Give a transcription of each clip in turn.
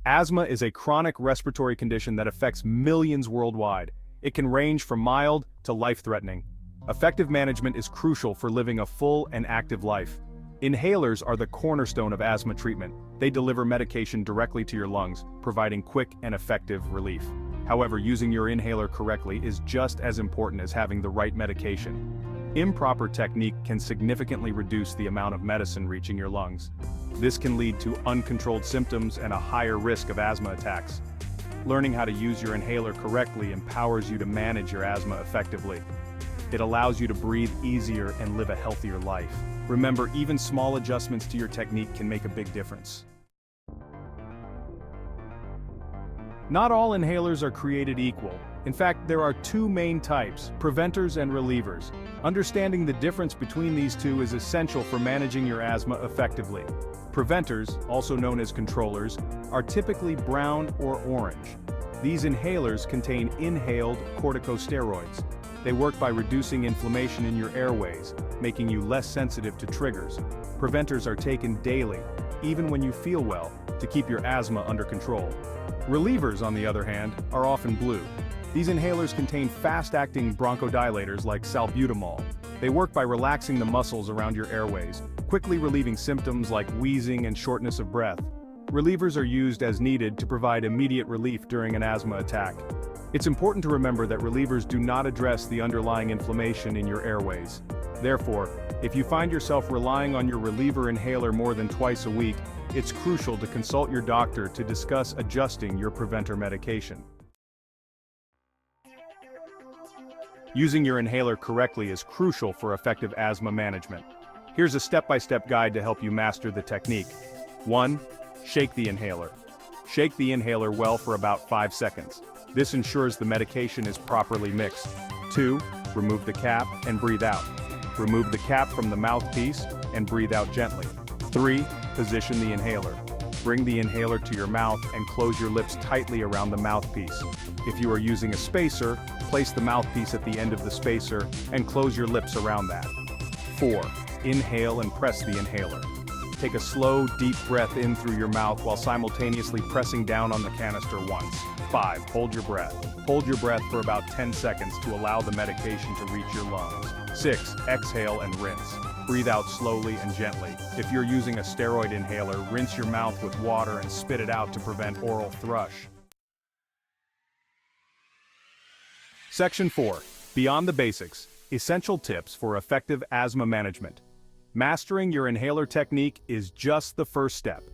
Asthma is a chronic respiratory condition that affects millions worldwide. It can range from mild to life-threatening. Effective management is crucial for living a full and active life. Inhalers are the cornerstone of asthma treatment. They deliver medication directly to your lungs, providing quick and effective relief. However, using your inhaler correctly is just as important as having the right medication. Improper technique can significantly reduce the amount of medicine reaching your lungs. This can lead to uncontrolled symptoms and a higher risk of asthma attacks. Learning how to use your inhaler correctly empowers you to manage your asthma effectively. It allows you to breathe easier and live a healthier life. Remember, even small adjustments to your technique can make a big difference. Not all inhalers are created equal. In fact, there are two main types, preventers and relievers. Understanding the difference between these two is essential for managing your asthma effectively. Preventers, also known as controllers, are typically brown or orange. These inhalers contain inhaled corticosteroids. They work by reducing inflammation in your airways, making you less sensitive to triggers. Preventers are taken daily, even when you feel well, to keep your asthma under control. Relievers, on the other hand, are often blue. These inhalers contain fast-acting bronchodilators like salbutamol. They work by relaxing the muscles around your airways, quickly relieving symptoms like wheezing and shortness of breath. Relievers are used as needed to provide immediate relief during an asthma attack. It's important to remember that relievers do not address the underlying inflammation in your airways. Therefore, if you find yourself relying on your reliever inhaler more than twice a week, it's crucial to consult your doctor to discuss adjusting your preventer medication. Using your inhaler correctly is crucial for effective asthma management. Here's a step-by-step guide to help you master the technique. 1. Shake the inhaler. Shake the inhaler well for about 5 seconds. This ensures the medication is properly mixed. 2. Remove the cap and breathe out. Remove the cap from the mouthpiece and breathe out gently. 3. Position the inhaler. Bring the inhaler to your mouth and close your lips tightly around the mouthpiece. If you are using a spacer, place the mouthpiece at the end of the spacer and close your lips around that. 4. Inhale and press the inhaler. Take a slow, deep breath in through your mouth while simultaneously pressing down on the canister once. 5. Hold your breath. Hold your breath for about 10 seconds to allow the medication to reach your lungs. 6. Exhale and rinse. Breathe out slowly and gently. If you're using a steroid inhaler, rinse your mouth with water and spit it out to prevent oral thrush. Section 4. Beyond the basics, essential tips for effective asthma management. Mastering your inhaler technique is just the first step.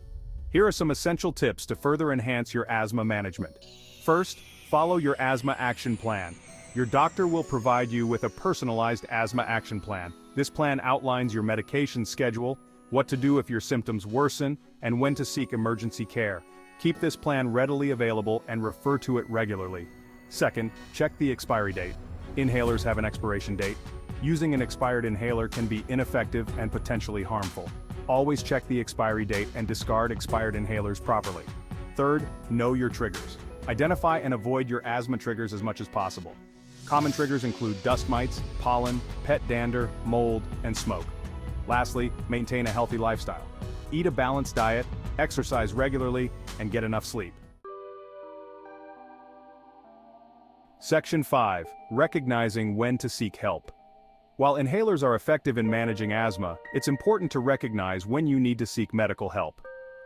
Here are some essential tips to further enhance your asthma management. First, follow your asthma action plan. Your doctor will provide you with a personalized asthma action plan. This plan outlines your medication schedule, what to do if your symptoms worsen, and when to seek emergency care. Keep this plan readily available and refer to it regularly. Second, check the expiry date. Inhalers have an expiration date. Using an expired inhaler can be ineffective and potentially harmful. Always check the expiry date and discard expired inhalers properly. Third, know your triggers. Identify and avoid your asthma triggers as much as possible. Common triggers include dust mites, pollen, pet dander, mold, and smoke. Lastly, maintain a healthy lifestyle. Eat a balanced diet, exercise regularly, and get enough sleep. Section 5. Recognizing when to seek help. While inhalers are effective in managing asthma, it's important to recognize when you need to seek medical help.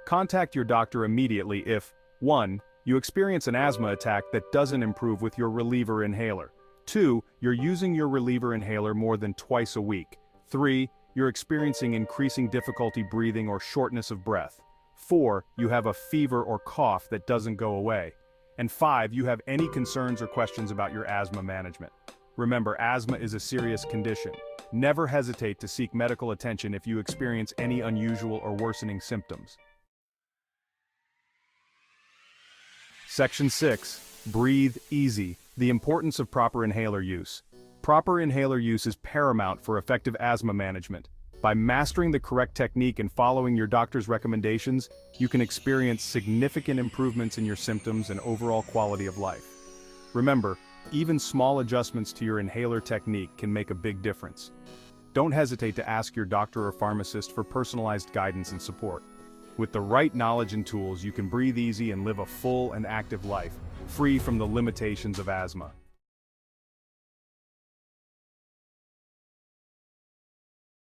Contact your doctor immediately if 1. You experience an asthma attack that doesn't improve with your reliever inhaler. 2. You're using your reliever inhaler more than twice a week. 3. You're experiencing increasing difficulty breathing or shortness of breath. 4. You have a fever or cough that doesn't go away. And 5. You have any concerns or questions about your asthma management. Remember, asthma is a serious condition. Never hesitate to seek medical attention if you experience any unusual or worsening symptoms. Section 6. Breathe easy. The importance of proper inhaler use. Proper inhaler use is paramount for effective asthma management. By mastering the correct technique and following your doctor's recommendations, you can experience significant improvements in your symptoms and overall quality of life. Remember, even small adjustments to your inhaler technique can make a big difference. Don't hesitate to ask your doctor or pharmacist for personalized guidance and support. With the right knowledge and tools, you can breathe easy and live a full and active life, free from the limitations of asthma.